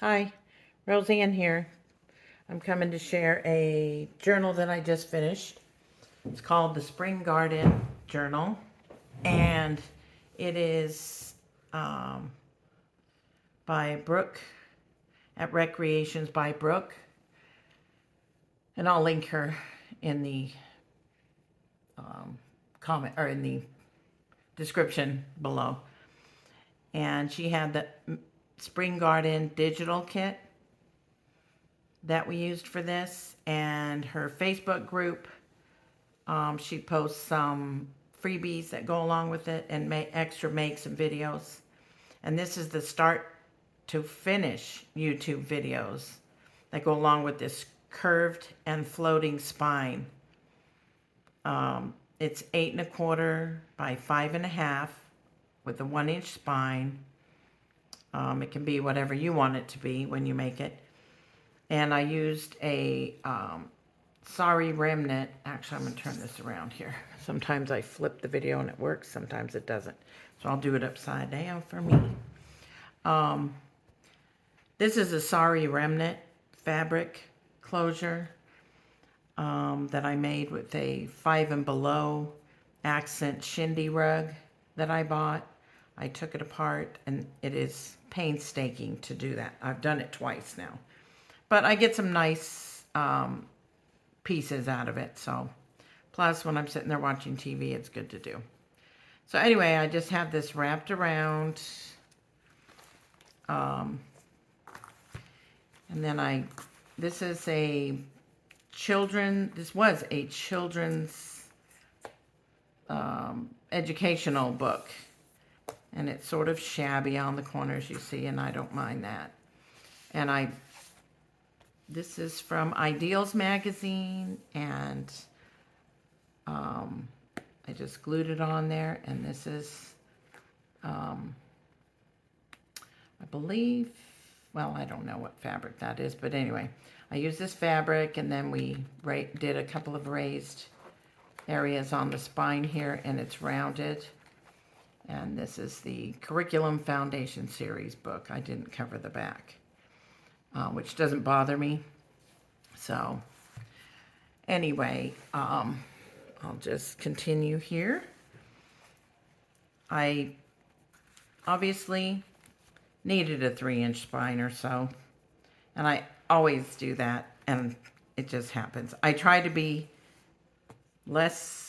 Hi, Roseanne here. I'm coming to share a journal that I just finished. It's called the Spring Garden Journal, and it is by Brooke at Recreations by Brooke, and I'll link her in the comment or in the description below. And she had the Spring Garden digital kit that we used for this, and her Facebook group, she posts some freebies that go along with it and makes some videos. And this is the start to finish YouTube videos that go along with this curved and floating spine. It's 8 1/4 by 5 1/2 with a 1-inch spine. It can be whatever you want it to be when you make it. And I used a sorry remnant. Actually, I'm going to turn this around here. Sometimes I flip the video and it works. Sometimes it doesn't. So I'll do it upside down for me. This is a sorry remnant fabric closure that I made with a 5 and below accent shindy rug that I bought. I took it apart, and it is painstaking to do that. I've done it twice now. But I get some nice pieces out of it. So, plus when I'm sitting there watching TV, it's good to do. So anyway, I just have this wrapped around. And then this was a children's educational book. And it's sort of shabby on the corners, you see, and I don't mind that. And this is from Ideals magazine, and I just glued it on there. And this is, I believe, well, I don't know what fabric that is, but anyway, I used this fabric, and then we did a couple of raised areas on the spine here, and it's rounded. And this is the Curriculum Foundation Series book. I didn't cover the back, which doesn't bother me. So anyway, I'll just continue here. I obviously needed a 3-inch spine or so, and I always do that, and it just happens. I try to be less,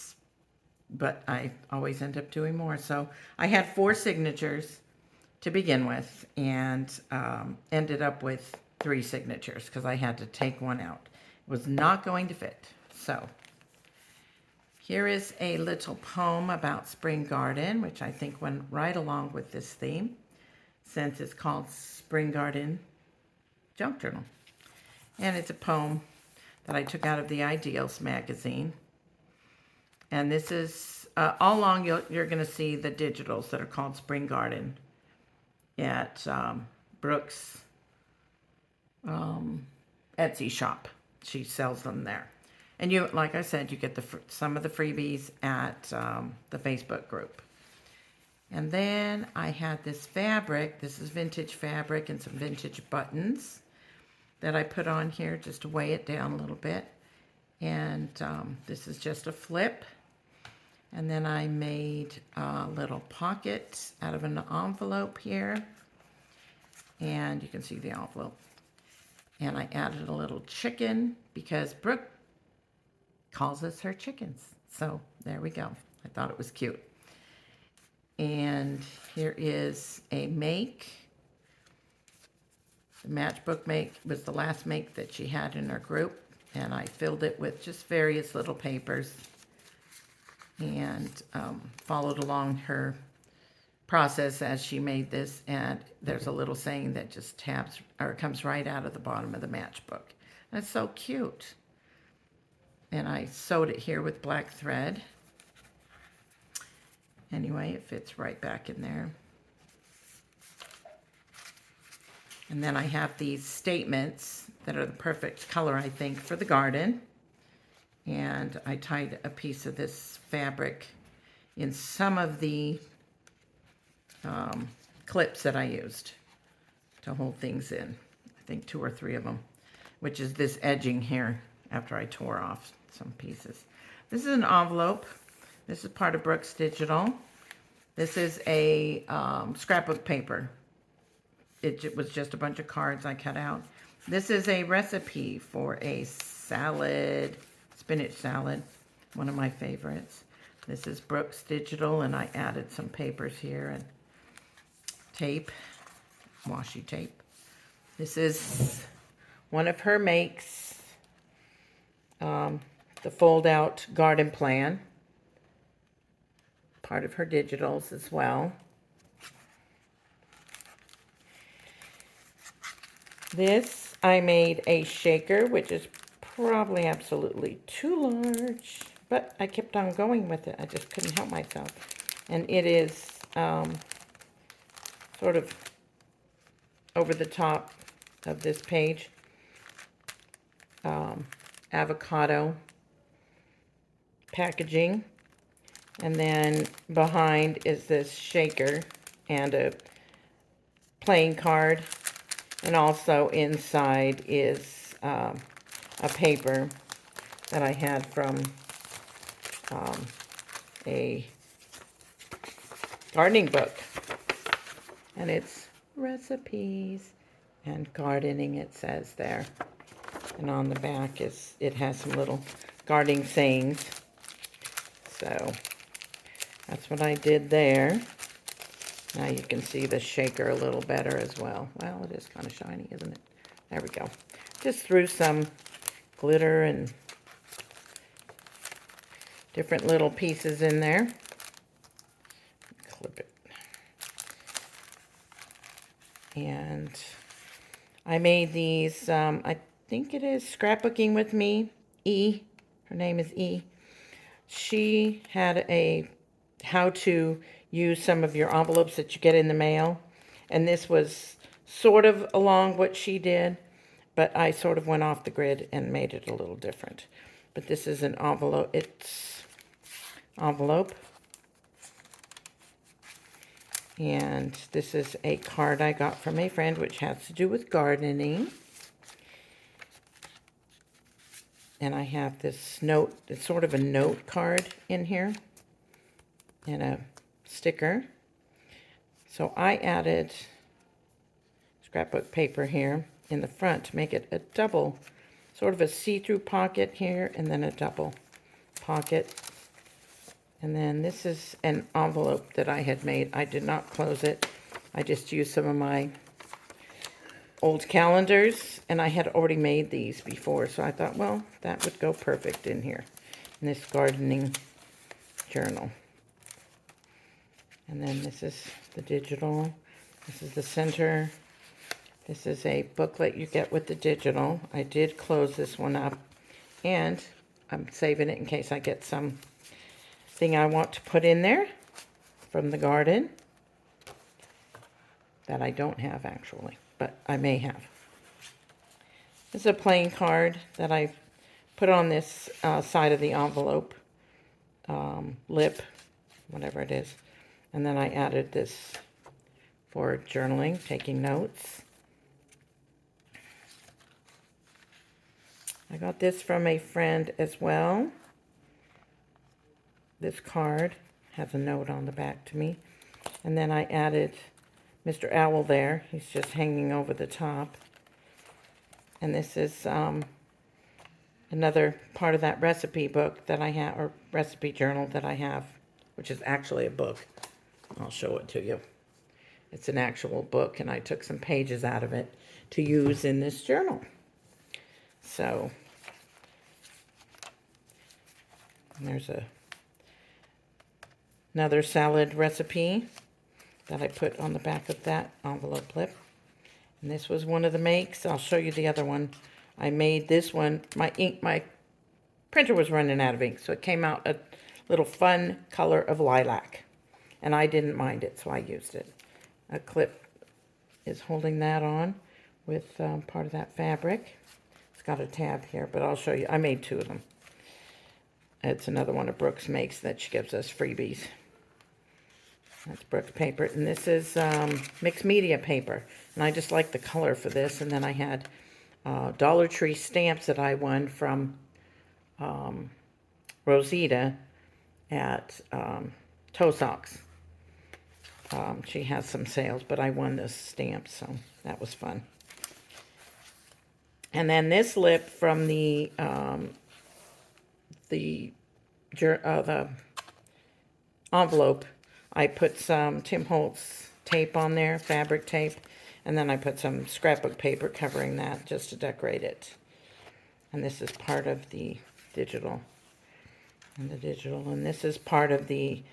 but I always end up doing more. So I had 4 signatures to begin with, and ended up with 3 signatures because I had to take one out. It was not going to fit. So here is a little poem about Spring Garden, which I think went right along with this theme, since it's called Spring Garden Junk Journal. And it's a poem that I took out of the Ideals magazine. And this is, all along you're going to see the digitals that are called Spring Garden at Brooke's Etsy shop. She sells them there. And you, like I said, you get some of the freebies at the Facebook group. And then I had this fabric. This is vintage fabric and some vintage buttons that I put on here just to weigh it down a little bit. And this is just a flip. And then I made a little pocket out of an envelope here. And you can see the envelope. And I added a little chicken because Brooke calls us her chickens. So there we go. I thought it was cute. And here is a make. The matchbook make was the last make that she had in her group. And I filled it with just various little papers, and followed along her process as she made this. And there's a little saying that just comes right out of the bottom of the matchbook. That's so cute. And I sewed it here with black thread. Anyway, it fits right back in there. And then I have these statements that are the perfect color, I think, for the garden. And I tied a piece of this fabric in some of the clips that I used to hold things in. think 2 or 3 of them, which is this edging here after I tore off some pieces. This is an envelope. This is part of Brooke's Digital. This is a scrapbook paper. It was just a bunch of cards I cut out. This is a recipe for a salad, spinach salad, one of my favorites. This is Brooke's Digital, and I added some papers here and tape, washi tape. This is one of her makes, the fold-out garden plan, part of her digitals as well. This, I made a shaker, which is probably absolutely too large, but I kept on going with it. I just couldn't help myself. And it is sort of over the top of this page, avocado packaging, and then behind is this shaker and a playing card, and also inside is a paper that I had from a gardening book, and it's recipes and gardening, it says there. And on the back it has some little gardening sayings. So that's what I did there. Now you can see the shaker a little better as well. Well, it is kind of shiny, isn't it? There we go. Just threw some glitter and different little pieces in there. Clip it. And I made these, I think it is Scrapbooking with Me, E. Her name is E. She had a how to use some of your envelopes that you get in the mail. And this was sort of along what she did, but I sort of went off the grid and made it a little different. But this is an envelope. It's envelope. And this is a card I got from a friend, which has to do with gardening. And I have this note, it's sort of a note card in here, and a sticker. So I added scrapbook paper here in the front to make it a double, sort of a see-through pocket here, and then a double pocket. And then this is an envelope that I had made. I did not close it. I just used some of my old calendars, and I had already made these before, so I thought, well, that would go perfect in here, in this gardening journal. And then this is the digital. This is the center. This is a booklet you get with the digital. I did close this one up, and I'm saving it in case I get something I want to put in there from the garden that I don't have actually, but I may have. This is a playing card that I put on this side of the envelope, lip, whatever it is. And then I added this for journaling, taking notes. I got this from a friend as well. This card has a note on the back to me. And then I added Mr. Owl there. He's just hanging over the top. And this is another part of that recipe book that I have, or recipe journal that I have, which is actually a book. I'll show it to you. It's an actual book, and I took some pages out of it to use in this journal. So, and there's another salad recipe that I put on the back of that envelope clip. And this was one of the makes. I'll show you the other one. I made this one. My printer was running out of ink, so it came out a little fun color of lilac. And I didn't mind it, so I used it. A clip is holding that on with part of that fabric. It's got a tab here, but I'll show you. I made 2 of them. It's another one of Brooke's makes that she gives us freebies. That's Brooke's paper. And this is mixed media paper. And I just like the color for this. And then I had Dollar Tree stamps that I won from Rosita at Toe Socks. She has some sales, but I won this stamp, so that was fun. And then this lip from the envelope, I put some Tim Holtz tape on there, fabric tape, and then I put some scrapbook paper covering that just to decorate it. And this is part of the digital. And this is part of the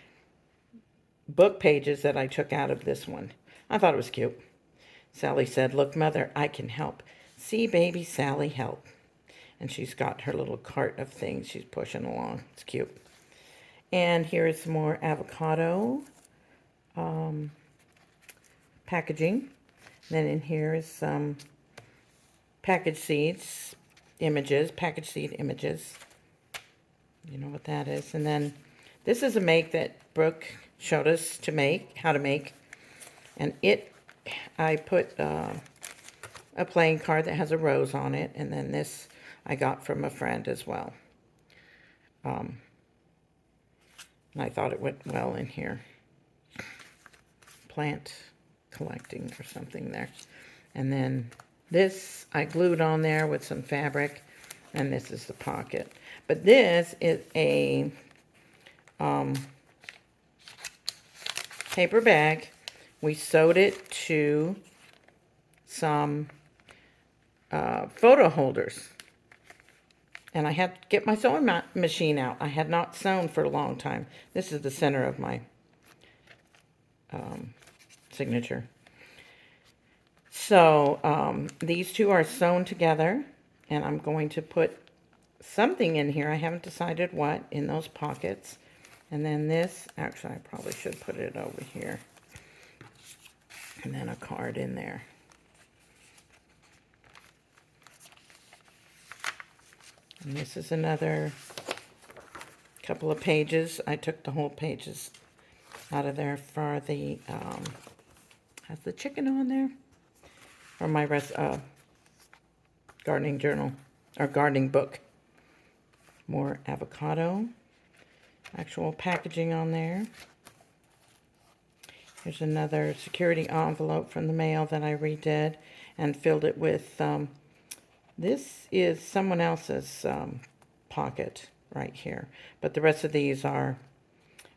book pages that I took out of this one. I thought it was cute. Sally said, "Look, Mother, I can help. See, baby Sally, help." And she's got her little cart of things she's pushing along. It's cute. And here is some more avocado packaging. Then in here is some package seeds images, package seed images. You know what that is. And then this is a make that Brooke showed us to make, how to make. And I put a playing card that has a rose on it. And then this I got from a friend as well. And I thought it went well in here. Plant collecting or something there. And then this I glued on there with some fabric. And this is the pocket. But this is a paper bag. We sewed it to some photo holders. And I had to get my sewing machine out. I had not sewn for a long time. This is the center of my signature. So these two are sewn together. And I'm going to put something in here. I haven't decided what in those pockets. And then this, actually I probably should put it over here. And then a card in there. And this is another couple of pages. I took the whole pages out of there for the, has the chicken on there? For my gardening journal, or gardening book. More avocado. Actual packaging on there. Here's another security envelope from the mail that I redid and filled it with, this is someone else's pocket right here. But the rest of these are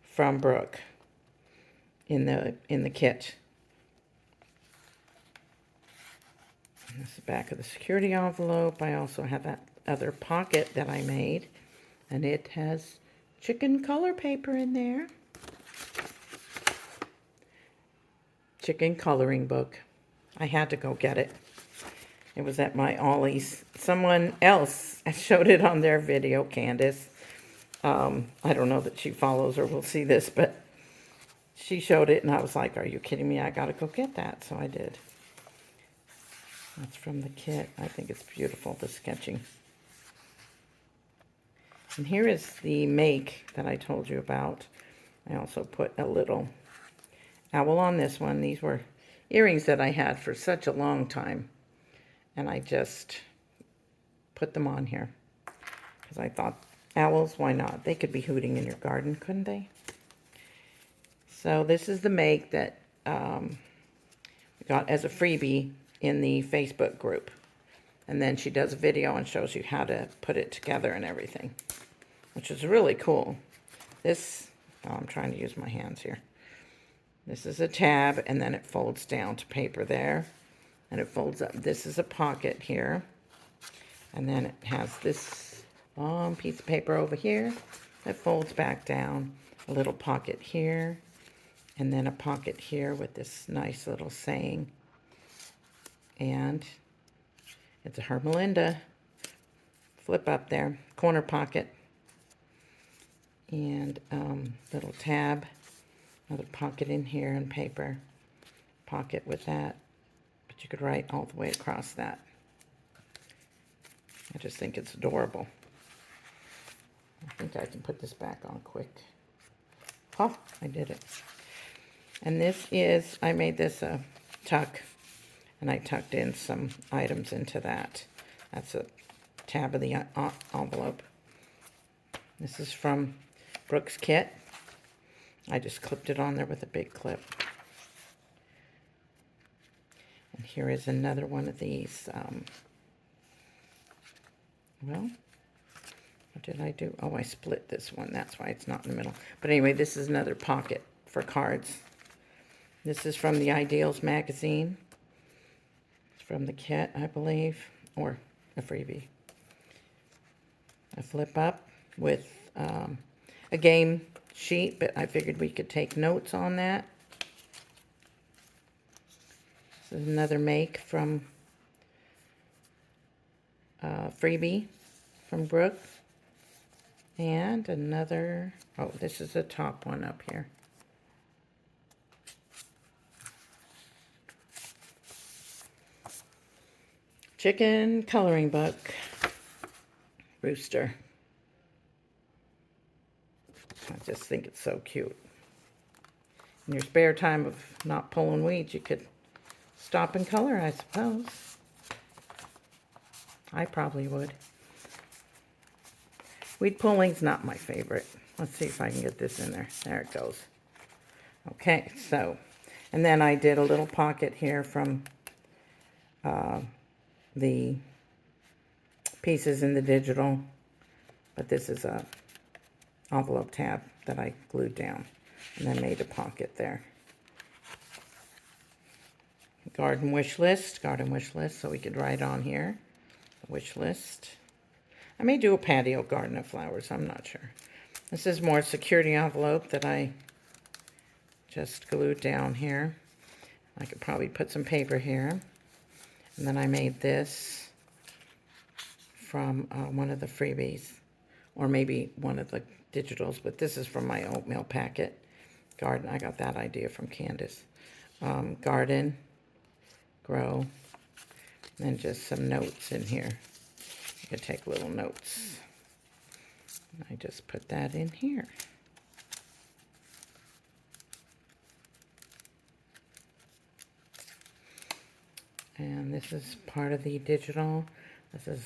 from Brooke in the kit. And this is the back of the security envelope. I also have that other pocket that I made. And it has chicken color paper in there. Chicken coloring book. I had to go get it. It was at my Ollie's. Someone else showed it on their video, Candace. I don't know that she follows or will see this, but she showed it and I was like, "Are you kidding me? I gotta go get that." So I did. That's from the kit. I think it's beautiful, the sketching. And here is the make that I told you about. I also put a little owl on this one. These were earrings that I had for such a long time. And I just put them on here. Because I thought, owls, why not? They could be hooting in your garden, couldn't they? So this is the make that we got as a freebie in the Facebook group. And then she does a video and shows you how to put it together and everything, which is really cool. This, oh, I'm trying to use my hands here. This is a tab, and then it folds down to paper there. And it folds up. This is a pocket here. And then it has this long piece of paper over here that folds back down. A little pocket here. And then a pocket here with this nice little saying. And it's a Her Melinda flip up there, corner pocket, and little tab, another pocket in here and paper, pocket with that, but you could write all the way across that. I just think it's adorable. I think I can put this back on quick. Oh, I did it. And this is, I made this a tuck, and I tucked in some items into that. That's a tab of the envelope. This is from Brooke's kit. I just clipped it on there with a big clip. And here is another one of these. Well, what did I do? Oh, I split this one. That's why it's not in the middle. But anyway, this is another pocket for cards. This is from the Ideals magazine. It's from the kit, I believe, or a freebie. A flip up with a game sheet, but I figured we could take notes on that. This is another make from freebie from Brooke. And another, oh, this is the top one up here. Chicken coloring book. Rooster. I just think it's so cute. In your spare time of not pulling weeds, you could stop and color, I suppose. I probably would. Weed pulling's not my favorite. Let's see if I can get this in there. There it goes. Okay, so, and then I did a little pocket here from the pieces in the digital, but this is a envelope tab that I glued down and then made a pocket there. Garden wish list, so we could write on here, wish list. I may do a patio garden of flowers, I'm not sure. This is more security envelope that I just glued down here. I could probably put some paper here. And then I made this from one of the freebies, or maybe one of the digitals, but this is from my oatmeal packet. Garden, I got that idea from Candace. Garden, grow, and just some notes in here. You could take little notes. I just put that in here. And this is part of the digital. This is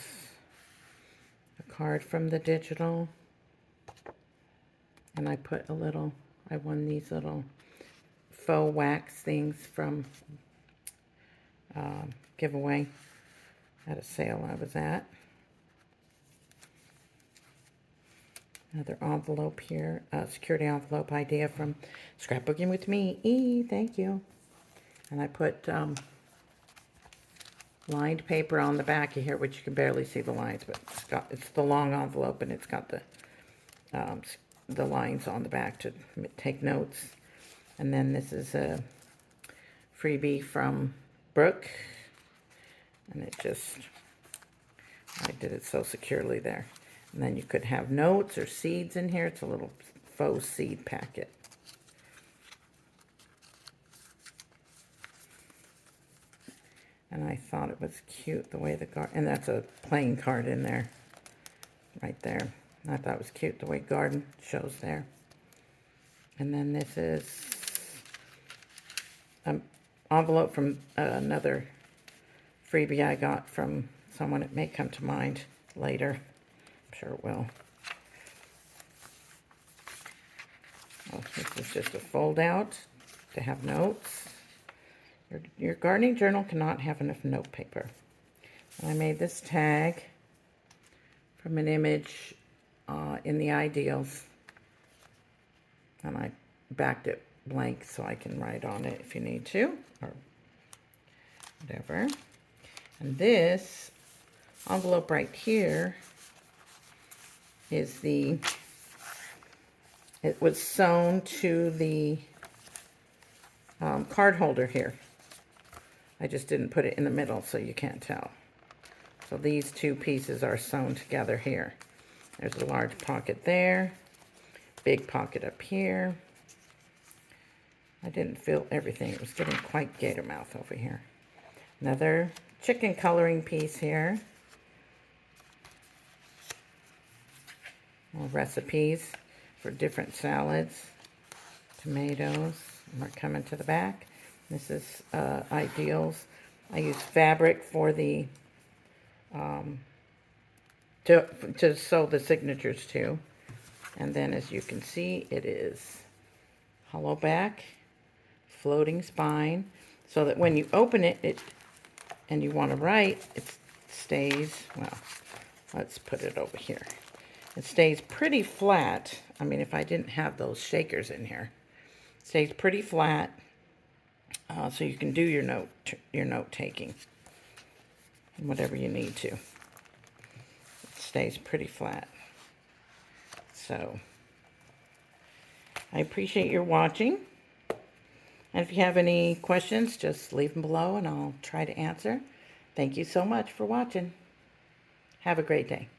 a card from the digital. And I put a little, I won these little faux wax things from giveaway at a sale I was at. Another envelope here, security envelope idea from Scrapbooking with Me. Thank you. And I put lined paper on the back of here, which you can barely see the lines, but it's the long envelope, and it's got the lines on the back to take notes. And then this is a freebie from Brooke, and it just, I did it so securely there. And then you could have notes or seeds in here. It's a little faux seed packet. And I thought it was cute the way the garden, and that's a plain card in there, right there. I thought it was cute the way garden shows there. And then this is an envelope from another freebie I got from someone. It may come to mind later. I'm sure it will. Oh, this is just a fold out to have notes. Your gardening journal cannot have enough note paper. I made this tag from an image in the Ideals, and I backed it blank so I can write on it if you need to, or whatever. And this envelope right here is it was sewn to the card holder here. I just didn't put it in the middle so you can't tell. So these two pieces are sewn together here. There's a large pocket there, big pocket up here. I didn't fill everything. It was getting quite gator mouth over here. Another chicken coloring piece here. More recipes for different salads, tomatoes. We're coming to the back. This is Ideals. I use fabric for the to sew the signatures to. And then as you can see, it is hollow back, floating spine, so that when you open it, and you want to write, it stays, well, let's put it over here. It stays pretty flat. I mean, if I didn't have those shakers in here, it stays pretty flat, so you can do your note taking, whatever you need to. It stays pretty flat. So, I appreciate your watching. And if you have any questions, just leave them below and I'll try to answer. Thank you so much for watching. Have a great day.